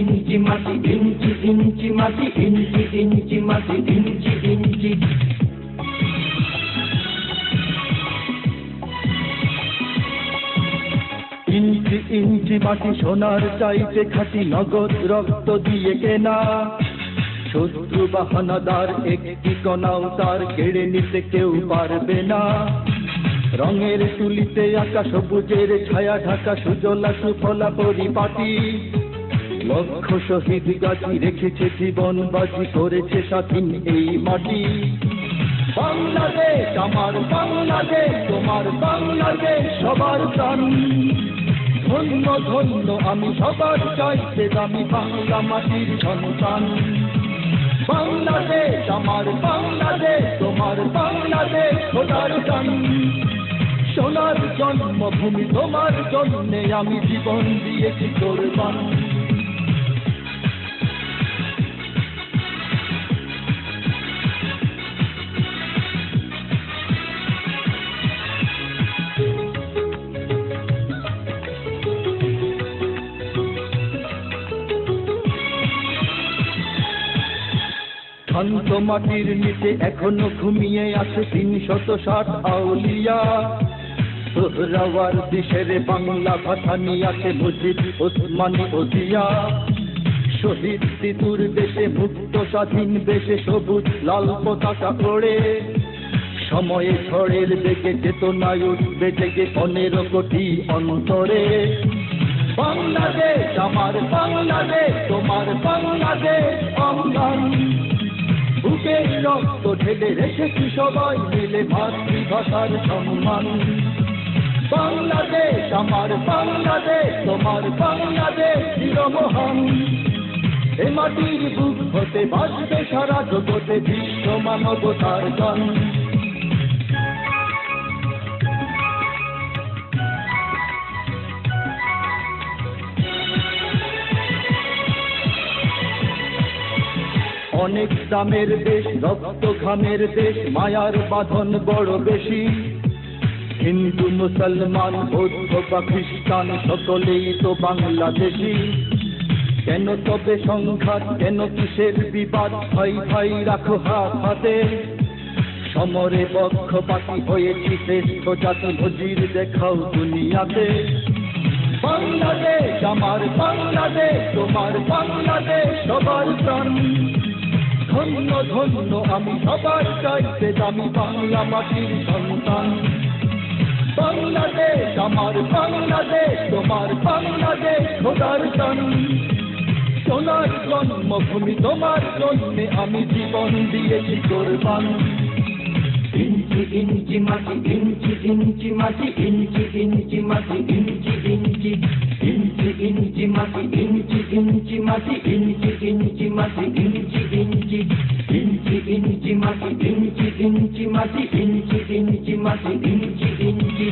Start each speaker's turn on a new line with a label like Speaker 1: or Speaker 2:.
Speaker 1: ইঞ্চি মাটি, ইঞ্চি ইঞ্চি মাটি, ইঞ্চি ইঞ্চি মাটি, ইঞ্চি ইঞ্চি। ইঞ্চি ইঞ্চি মাটি সোনার চাইতে খাঁটি, নগদ রক্ত দিয়ে কেনা। শত্রু বাহানাদার একটি কণাও তার কেড়ে নিতে কেউ পারবে না। রঙের তুলিতে আঁকা সবুজের ছায়া ঢাকা সুজলা সুফলা পরিপাটি। লক্ষ শহীদ গাছি রেখেছে জীবন বাজি, করেছে স্বাধীন এই মাটি। বাংলাদেশ আমার বাংলাদেশ, তোমার বাংলাদেশ সবার প্রাণ। ধন্য ধন্য আমি সবার চাইতে দামি বাংলা মাটির সন্তান। বাংলাদেশ আমার বাংলাদেশ, তোমার বাংলাদেশ খোদার গান। সোনার জন্মভূমি তোমার জন্যে আমি জীবন দিয়েছি কোরবান। শান্ত মাটির নিচে এখনো ঘুমিয়ে আছে ৩৬০ আউলিয়া। সোহরাওয়ার দেশের বাংলা ভাষা নিয়ে আছে মুজিব, ওসমানী ও জিয়া। শহীদ তিতুর দেশে মুক্ত স্বাধীন দেশে সবুজ লাল পতাকা ওড়ে। সময়ে ঝড়ের বেগে চেতনায় উঠবে জেগে ১৫ কোটি অন্তরে। বাংলাদেশ আমার বাংলাদেশ, তোমার বাংলাদেশ অঙ্গন। বুকের রক্ত ঢেলে রেখেছি সবাই মিলে মাতৃভাষার সম্মান। বাংলাদেশ আমার বাংলাদেশ, তোমার বাংলাদেশ চিরমহান। এ মাটির বুক হতে বাজবে সারা জগতে বিশ্ব মানবতার গান। অনেক দামের দেশ, রক্ত ঘামের দেশ, মায়ার বাঁধন বড় বেশি। হিন্দু মুসলমান বৌদ্ধ বা খ্রিস্টান সকলেই তো বাংলাদেশি। কেন তবে সংঘাত, কেন কিসের বিবাদ? ভাই ভাই রাখো হাত হাতে। সমরে পক্ষপাতী হয়েছি শ্রেষ্ঠ জাতি, নজির দেখাও দুনিয়াতে। বাংলাদেশ আমার বাংলাদেশ, তোমার বাংলাদেশ সবার প্রাণ। ধন্য ধন্য আমি সবার চাইতে দামি বাংলা মাটির সন্তান। বাংলাদেশ আমার বাংলাদেশ, তোমার বাংলাদেশ খোদার গান। সোনার জন্মভূমি তোমার জন্যে আমি জীবন দিয়েছি কোরবান। ইঞ্চি ইঞ্চি মাটি, ইঞ্চি ইঞ্চি মাটি, ইঞ্চি ইঞ্চি মাটি, ইঞ্চি ইঞ্চি। ইঞ্চি ইঞ্চি মাটি, ইঞ্চি ইঞ্চি মাটি, ইঞ্চি ইঞ্চি মাটি, ইঞ্চি ইঞ্চি। ইঞ্চি ইঞ্চি মাটি, ইঞ্চি ইঞ্চি মাটি, ইঞ্চি ইঞ্চি মাটি, ইঞ্চি ইঞ্চি।